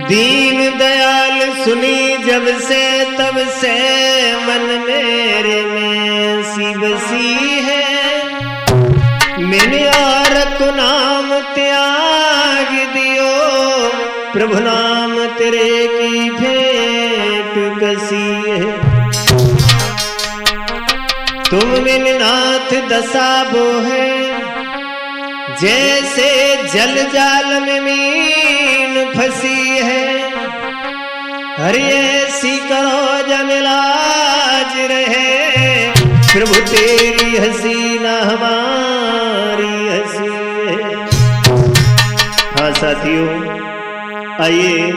दीन दयाल सुनी जब से तब से मन मेरे में सी बसी है। मैंने और को नाम त्याग दियो, प्रभु नाम तेरे की भेंट कसी है। तुम बिन नाथ दशा वो है, जैसे जल जाल में मीन फंसी है। हरि ऐसी करो जमिलाज रहे, प्रभु तेरी हंसी ना हमारी हंसी है। हाँ साथियों, आइए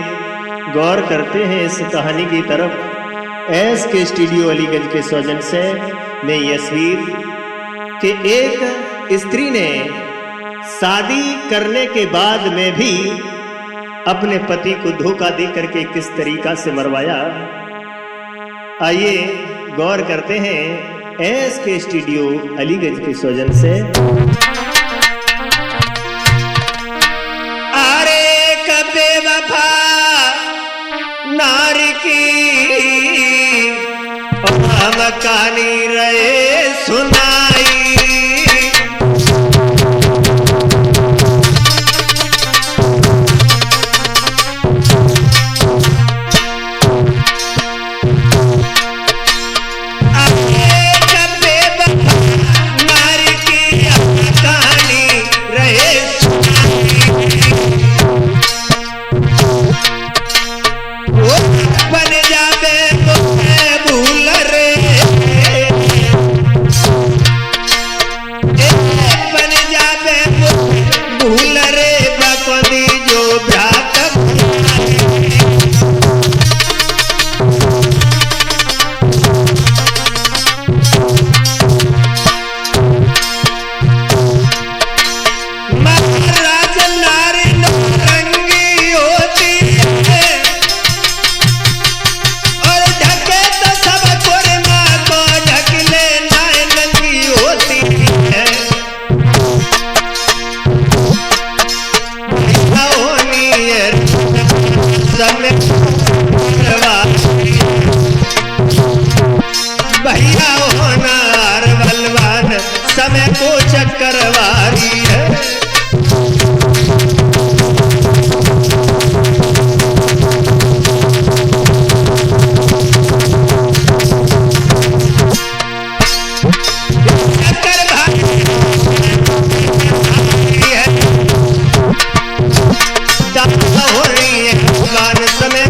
गौर करते हैं इस कहानी की तरफ। एस के स्टूडियो अलीगंज के सौजन से मैं यशवीर कि एक स्त्री ने शादी करने के बाद में भी अपने पति को धोखा दे करके किस तरीका से मरवाया। आइए गौर करते हैं एस के स्टूडियो अलीगंज के सौजन से। अरे कबे वफा नारी की हम कहानी रहे सुनाई। भैया होनार बलवान समय को चक्रवारी है। हो रही है भगवान समय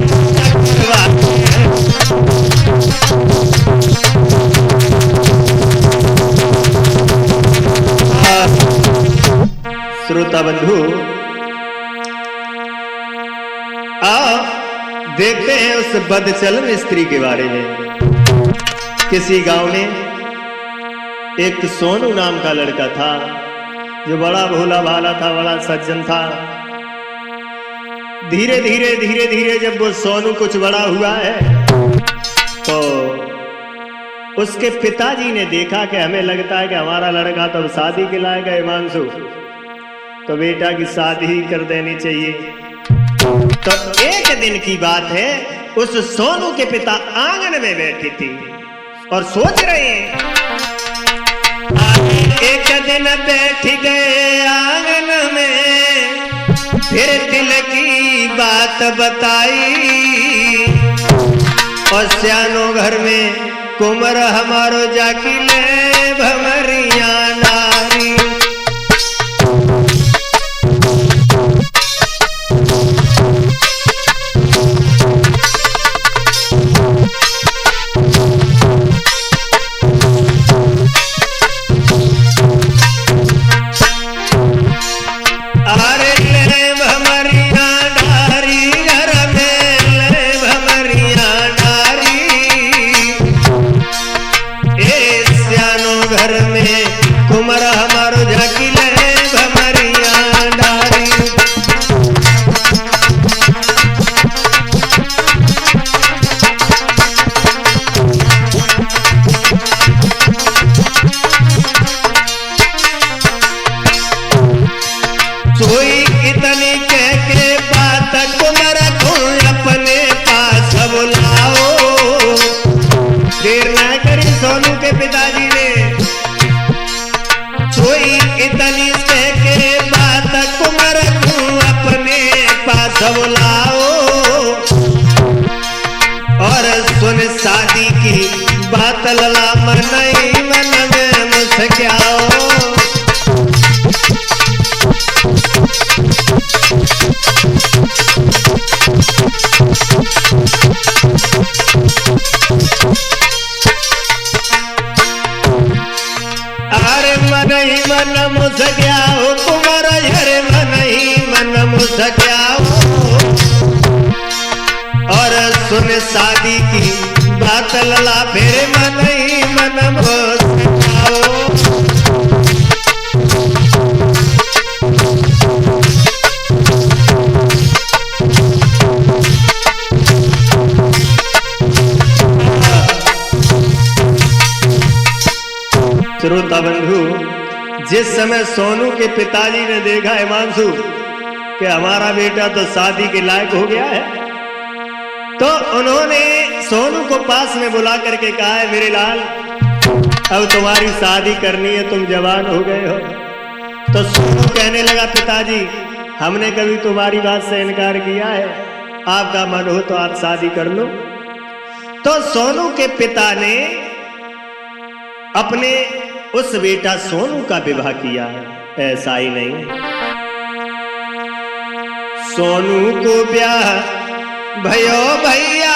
श्रोता बंधु, आप देखते हैं उस बदचलन स्त्री के बारे में। किसी गांव में एक सोनू नाम का लड़का था जो बड़ा भोला भाला था, बड़ा सज्जन था। धीरे धीरे जब वो सोनू कुछ बड़ा हुआ है तो उसके पिताजी ने देखा कि हमें लगता है कि हमारा लड़का तो शादी के लायक है हिमांशु, तो बेटा की शादी ही कर देनी चाहिए। तो एक दिन की बात है, उस सोनू के पिता आंगन में बैठी थी और सोच रहे हैं। एक दिन बैठ गए आंगन में, फिर दिल की बात बताई। और सियानो घर में कुमर हमारो जाकी ले भमरिया नारी। घर में सब लाओ और सुन शादी की बात लला मन नहीं मन में मुस्क्याओ। अरे मन ही मन मुस्क्याओ कुमार हरे मन ही मन मुस्क्याओ और सुन शादी की बात लला फिर मन ही मन मुस्क्याओ। श्रोता बंधु, जिस समय सोनू के पिताजी ने देखा हिमांशु कि हमारा बेटा तो शादी के लायक हो गया है, तो उन्होंने सोनू को पास में बुला करके कहा है मेरे लाल अब तुम्हारी शादी करनी है, तुम जवान हो गए हो। तो सोनू कहने लगा पिताजी हमने कभी तुम्हारी बात से इनकार किया है, आपका मन हो तो आप शादी कर लो। तो सोनू के पिता ने अपने उस बेटा सोनू का विवाह किया। ऐसा ही नहीं, सोनू को ब्याह भयो भैया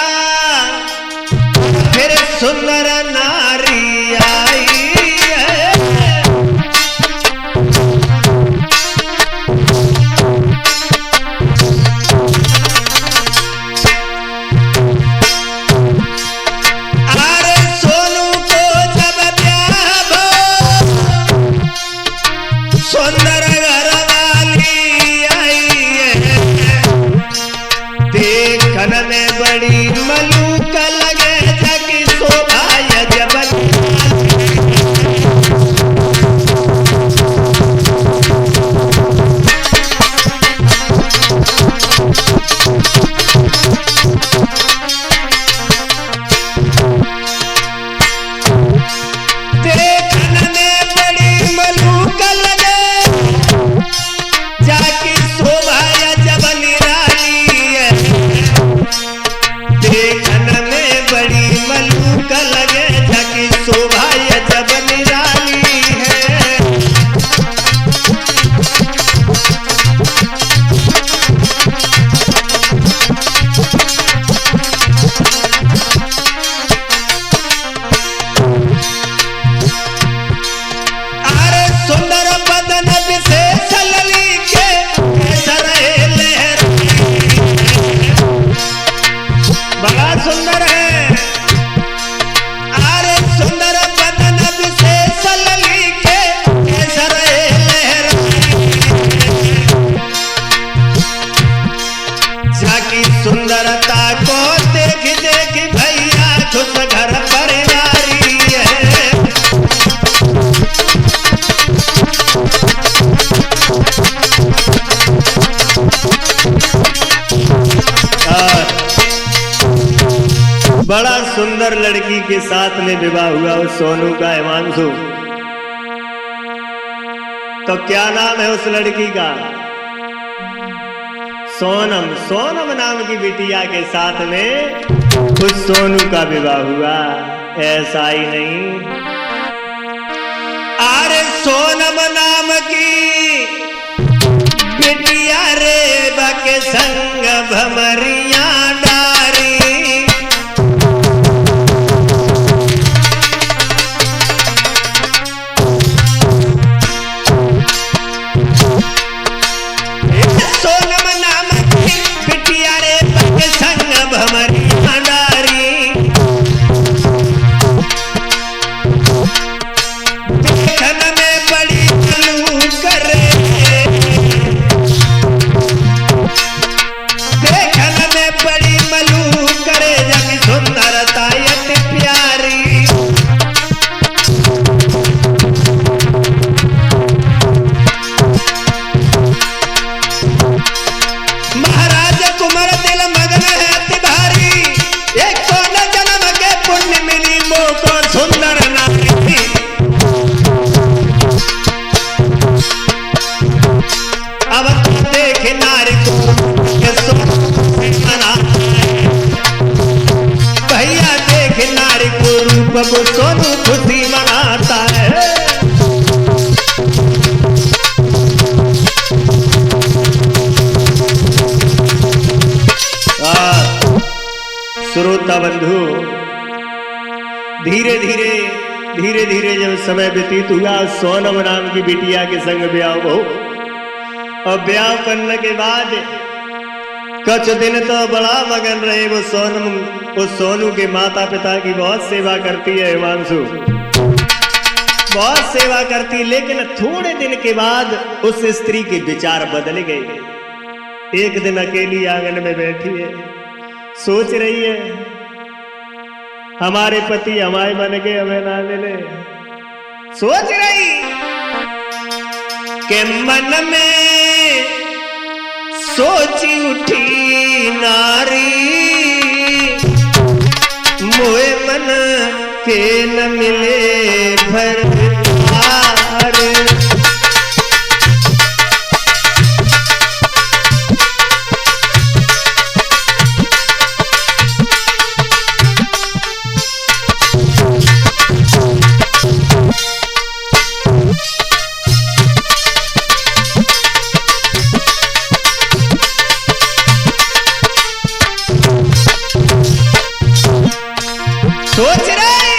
फिर सुंदर नारी आई है। अरे सोनू को जब ब्याह भो सुंदर घर वाली आई है, देखन में बड़ी मलूक लगे जगी शोभा जबन। देखन में बड़ी मलूक लगे जाकी शोभा जबन रानी है, देखन में बड़ी मलूक लगे जाकी शोभा जबन रानी है। अरे सुंदर बदन विशेष लली के केसर लहर बड़ा सुंदर है। अरे सुंदर बदन विशेष लली के केसर लहर जाकी सुंदरता को देख देख भैया खुश घर पर नारी है। बड़ा सुंदर लड़की के साथ में विवाह हुआ उस सोनू का हिमांशु। तो क्या नाम है उस लड़की का? सोनम। सोनम नाम की बिटिया के साथ में उस सोनू का विवाह हुआ। ऐसा ही नहीं, अरे सोनम नाम की बिटिया रे बाके संग भमरिया डारी। सोनम नाम की बिटिया रे बाके संग भमरिया डारी। देखन में बड़ी मलूक रे, देखन में श्रोता बंधु, धीरे धीरे जब समय व्यतीत हुआ, सोनम नाम की बिटिया के संग ब्याह हो। और ब्याह करने के बाद कुछ दिन तो बड़ा मगन रहे वो सोनम। वो सोनू के माता पिता की बहुत सेवा करती है हिमांशु, बहुत सेवा करती। लेकिन थोड़े दिन के बाद उस स्त्री के विचार बदल गए। एक दिन अकेली आंगन में बैठी है, सोच रही है हमारे पति हमारे बन के हमें ना मिले। सोच रही के मन में सोची उठी नारी, मोए मन के न मिले भर हार। सोच रही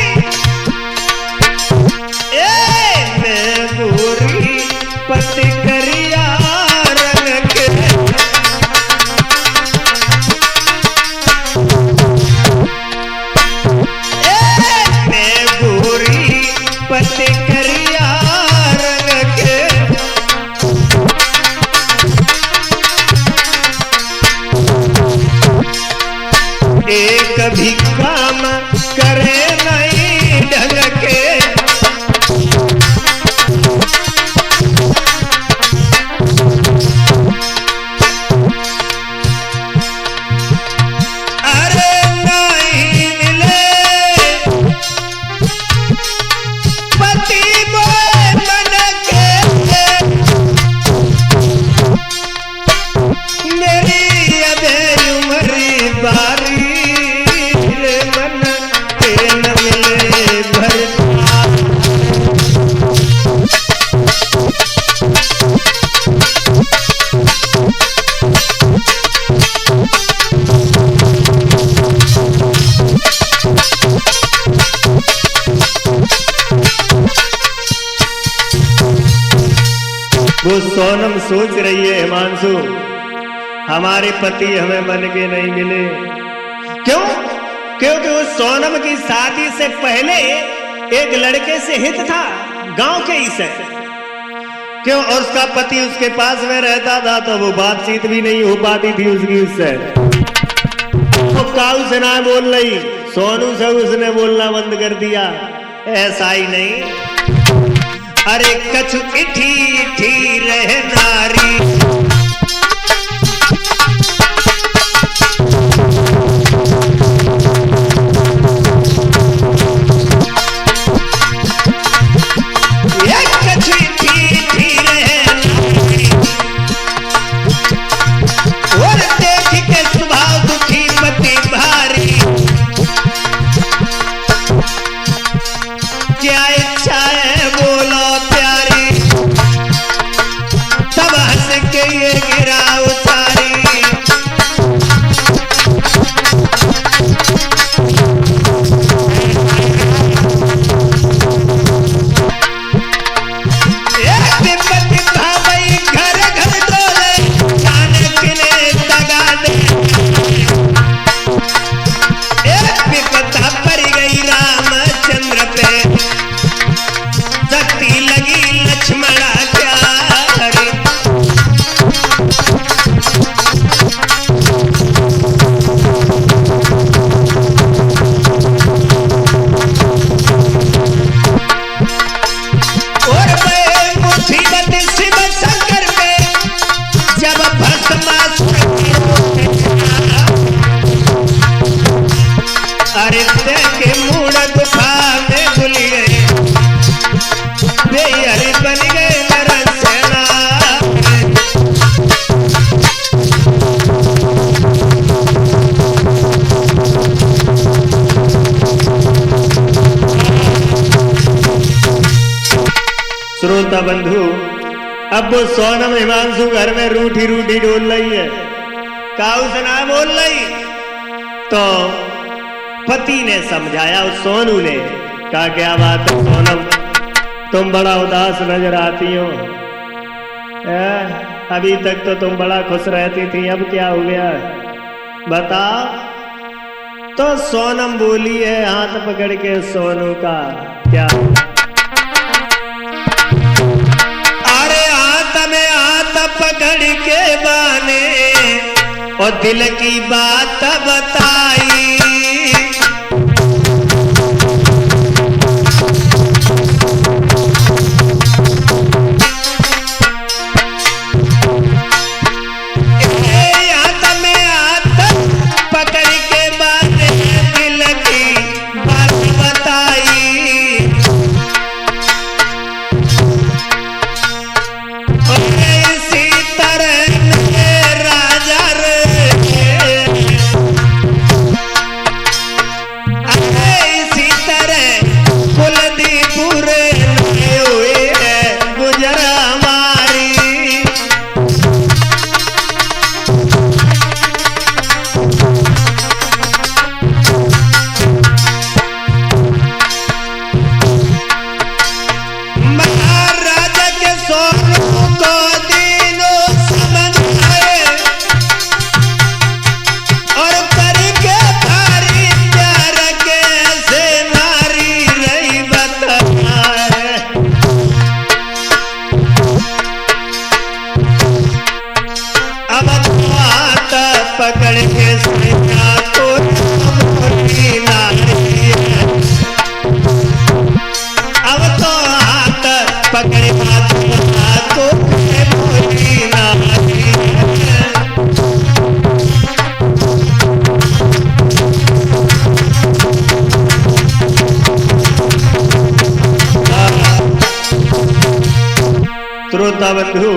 मैं गोरी पति करिया रंग के, मैं गोरी पति करिया रंग के। एक भी काम करे नहीं ढंग के, अरे नहीं मिले पति मोए मन के। मेरी अबे उम्र बारी, वो सोनम सोच रही है हिमांशु हमारे पति हमें मन के नहीं मिले। क्यों? क्योंकि उस सोनम की शादी से पहले एक लड़के से हित था, गांव के ही से। क्यों? और उसका पति उसके पास में रहता था, तो वो बातचीत भी नहीं हो पाती थी उसकी उससे। वो काऊ से ना बोल रही, सोनू से उसने बोलना बंद कर दिया। ऐसा ही नहीं, अरे कछु इठी रहे नारी, कछु इठी रहे नारी। और देख के स्वभाव दुखी पति भारी, क्या इच्छा है बोलो प्यारी, तब हंस के ये गिरा उतारी। विपत्ति भाई घर घर डोले, जाने किने दगा दे। विपत्ता पड़ गई रामचंद्र पे, शक्ति लगी लक्ष्मणा प्यारी। और मैं मुसीबत शिव शंकर पे, जब अरे के मूड गुफा में भूल गए, बेहरी बन गए नरसेना। श्रोता बंधु, अब वो सोनम हिमांशु घर में रूठी रूठी डोल रही है, काऊ से ना बोल रही। तो पति ने समझाया, उस सोनू ने कहा क्या बात है सोनम, तुम बड़ा उदास नजर आती हो, अभी तक तो तुम बड़ा खुश रहती थी, अब क्या हो गया बताओ। तो सोनम बोली है हाथ पकड़ के सोनू का, क्या अरे हाथ में हाथ पकड़ के बाने और दिल की बात बताई, श्रोता बंधु,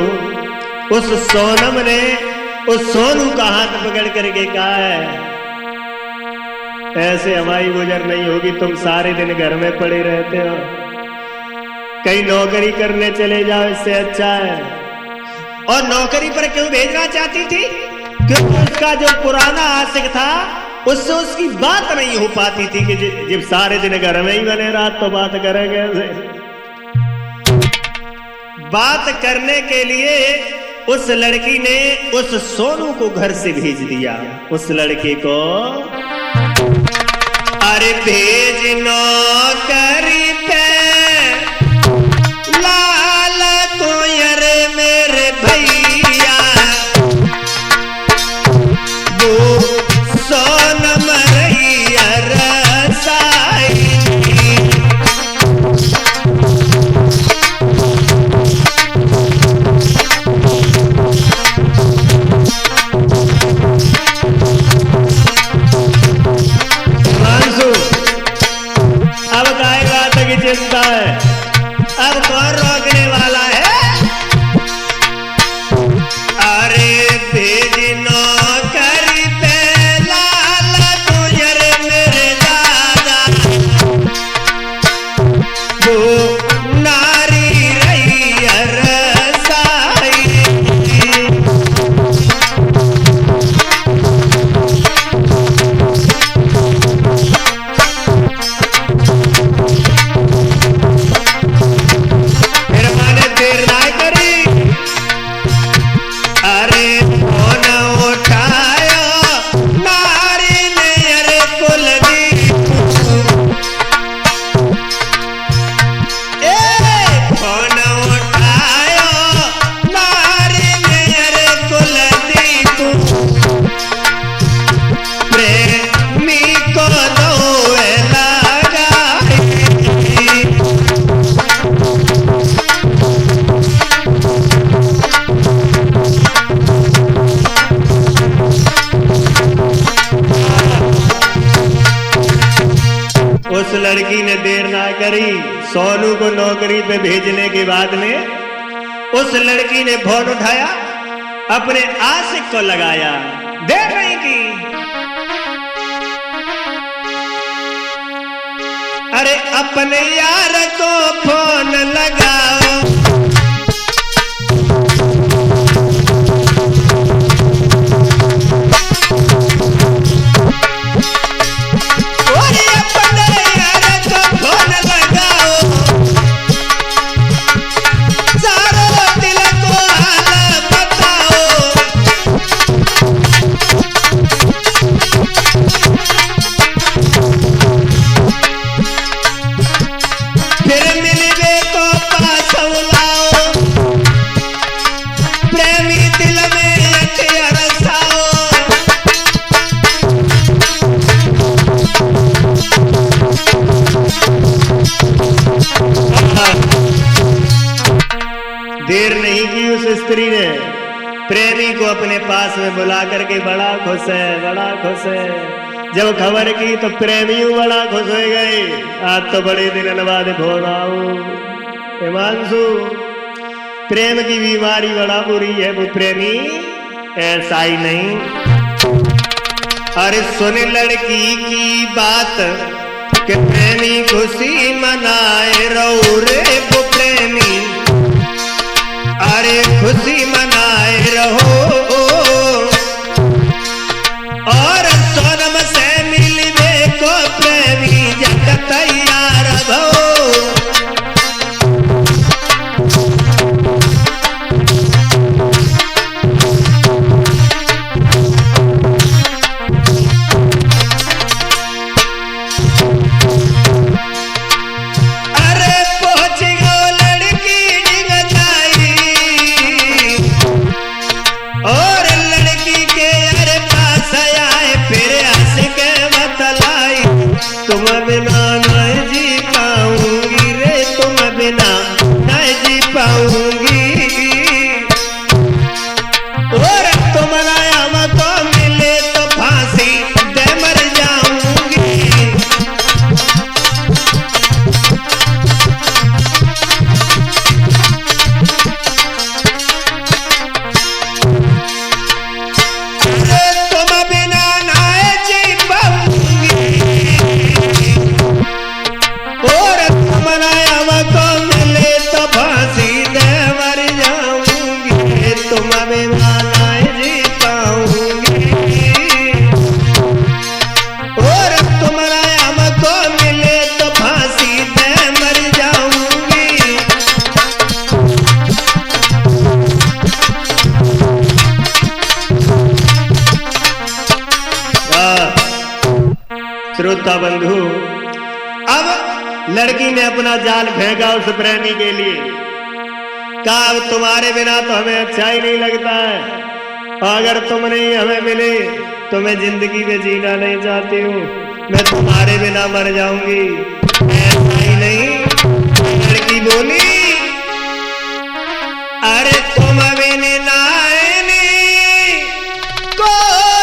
उस सोनम ने उस सोनू का हाथ पकड़ करके कहा है ऐसे हमारी गुजर नहीं होगी, तुम सारे दिन घर में पड़े रहते हो, कहीं नौकरी करने चले जाओ, इससे अच्छा है। और नौकरी पर क्यों भेजना चाहती थी? क्योंकि उसका जो पुराना आशिक था उससे उसकी बात नहीं हो पाती थी कि जब सारे दिन घर में ही बने रात तो बात करेंगे ऐसे। बात करने के लिए उस लड़की ने उस सोनू को घर से भेज दिया। उस लड़के को अरे भेज नौकरी पे लाल को, अरे मेरे भैया वो सोनम रैया रसाई। अब काय बात की चिंता है, अब कौन रोकने वाला है? अरे भेज नौकरी पे लाल गुजर मेरे दादा, वो नारी रही रसाई। उस लड़की ने देर ना करी, सोनू को नौकरी पे भेजने के बाद में उस लड़की ने फोन उठाया, अपने आशिक को लगाया, देर नहीं की। अरे अपने यार को फोन लगाओ, ओ स्त्री ने प्रेमी को अपने पास में बुला करके बड़ा खुश है, बड़ा खुश है। जब खबर की तो प्रेमी बड़ा खुश हो गए। आज तो बड़े दिन बाद फोन आओ। हिमांशु, प्रेम की बीमारी बड़ा बुरी है, वो प्रेमी ऐसा ही नहीं। अरे सुन लड़की की बात कि प्रेमी खुशी मनाए रहो रे वो प्रेमी, अरे खुशी मनाए रहो। और सोनम से मिलने को प्रेमी जग तैयार भो। श्रोता बंधु, अब लड़की ने अपना जाल फेंका उस प्रेमी के लिए। कहा अब तुम्हारे बिना तो हमें अच्छा ही नहीं लगता है, अगर तुम नहीं हमें मिले तो मैं जिंदगी में जीना नहीं चाहती हूँ, मैं तुम्हारे बिना मर जाऊंगी। ऐसा ही नहीं, लड़की बोली अरे तुम बिन नायनी को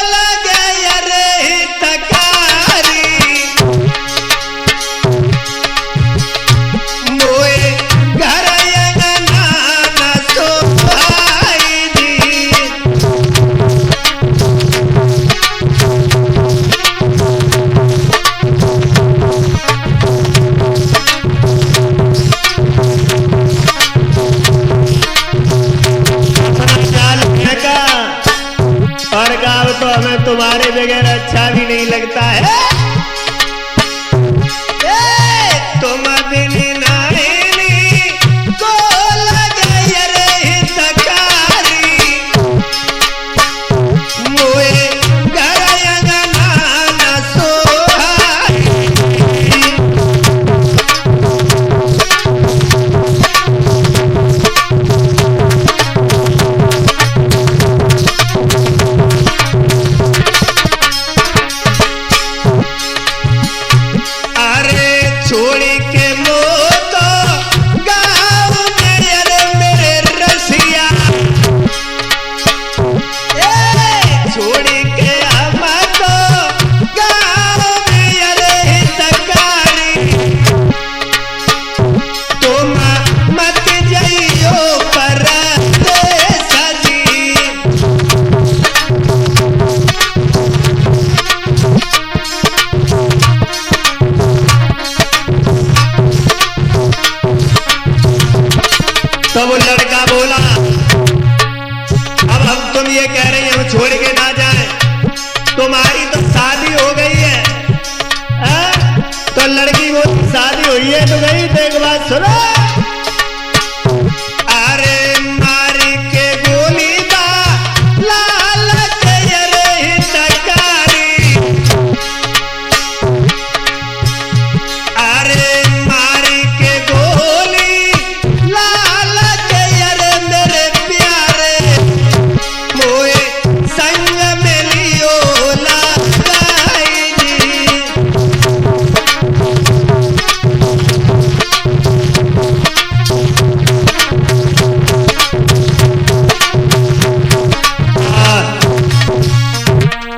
लगे रे तकारी, मोए घर अंगना न सोहाई दी। और गाँव तो हमें तुम्हारे बगैर अच्छा भी नहीं लगता है। तुम बिन नायनी को लगे रे तकारी, मोए घर अंगना न सोहाई। छोड़ के मोह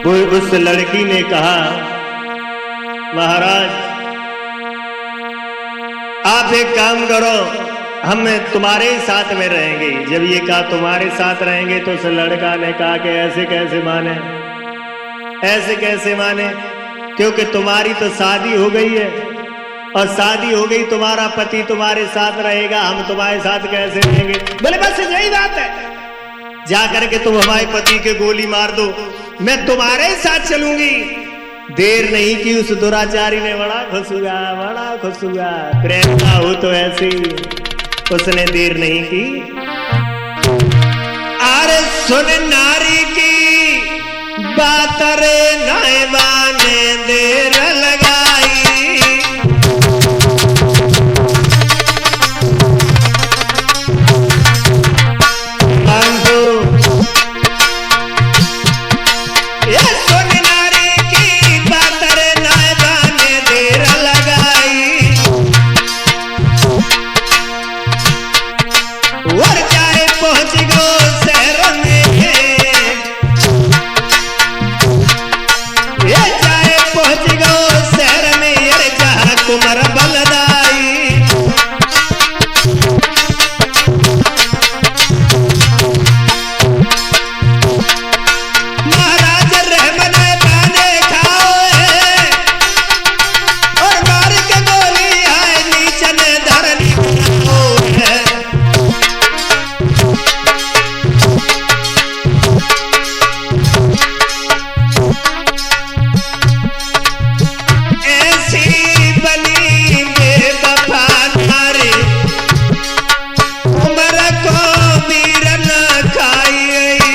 वो उस लड़की ने कहा, महाराज आप एक काम करो, हम तुम्हारे साथ में रहेंगे। जब ये कहा तुम्हारे साथ रहेंगे तो उस लड़का ने कहा कि ऐसे कैसे माने, ऐसे कैसे माने, क्योंकि तुम्हारी तो शादी हो गई है और शादी हो गई, तुम्हारा पति तुम्हारे साथ रहेगा, हम तुम्हारे साथ कैसे रहेंगे। बोले बस यही बात है, जाकर के तुम हमारे पति के गोली मार दो, मैं तुम्हारे साथ चलूंगी। देर नहीं की उस दुराचारी ने, बड़ा खुश हुआ, बड़ा खुश हुआ। प्रेम का हो तो ऐसी, उसने देर नहीं की। अरे सुन नारी की बात रे नायबा ने देर लगाई, ये सुन नारी की बात रे नायबा ने देर लगाई, और चाहे पहुंच गो शहर में, ये चाहे पहुंच गो शहर में, अरे जहां कुमार बलदाई। महाराज रहमन पाने खाओ है, और मार के गोली आए नीचन धरनी है। ऐसी बनी बेवफा नारी, उम्र को वीर न खाई गई।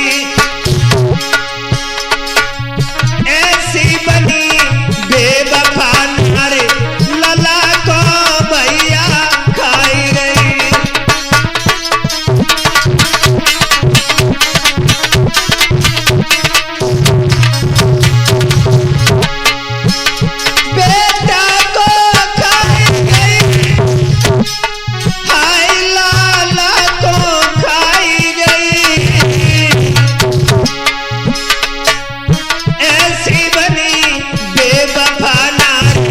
ऐसी बनी बेवफा नारी, लला को भैया खाई गई। बेटा को खाई गई, हाय लाला को खाई गई। ऐसी बनी बेवफा नारी,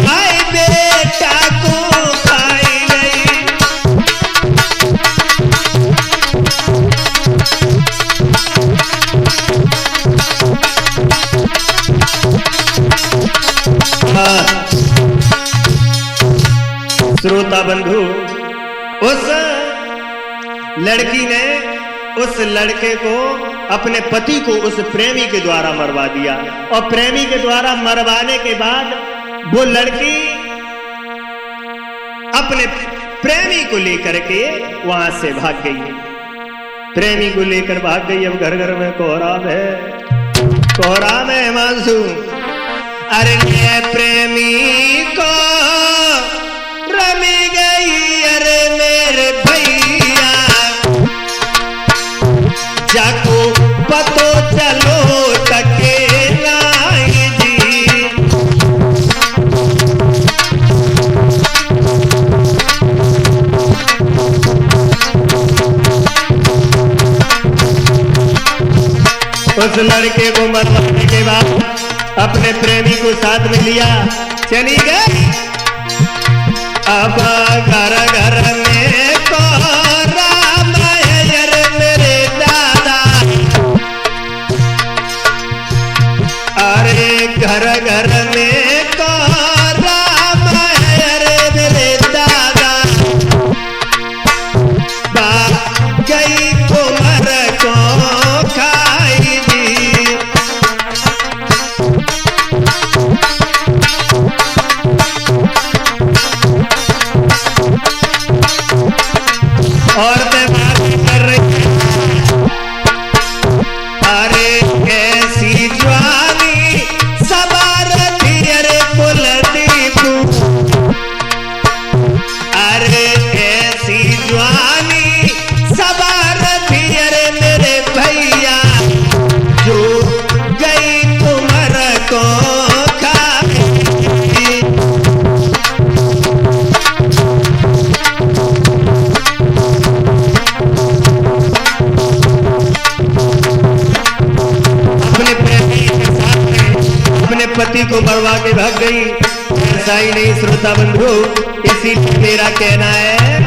हाय बेटा को खाई गई। श्रोता बंधु, उस लड़की ने उस लड़के को, अपने पति को उस प्रेमी के द्वारा मरवा दिया, और प्रेमी के द्वारा मरवाने के बाद वो लड़की अपने प्रेमी को लेकर के वहां से भाग गई। प्रेमी को लेकर भाग गई। अब घर घर में कोहराम है, कोहराम है मानसू। अरे ये प्रेमी को रमी गई, अरे मेरे भैया जाको पतो चलो तके लाई जी। उस लड़के को मरवाने के बाद अपने प्रेमी को साथ में लिया, चली गई। अब घर घर में कोहराम है, अरे मेरे दादा, अरे घर घर में कोहराम है, अरे मेरे दादा। बाप गई कुमार को खाई दी, औरतें बात कर रही हैं। अरे कैसी जवानी सवार पति को मरवा के भाग गई। ऐसा ही नहीं श्रोता बंधु, इसी मेरा कहना है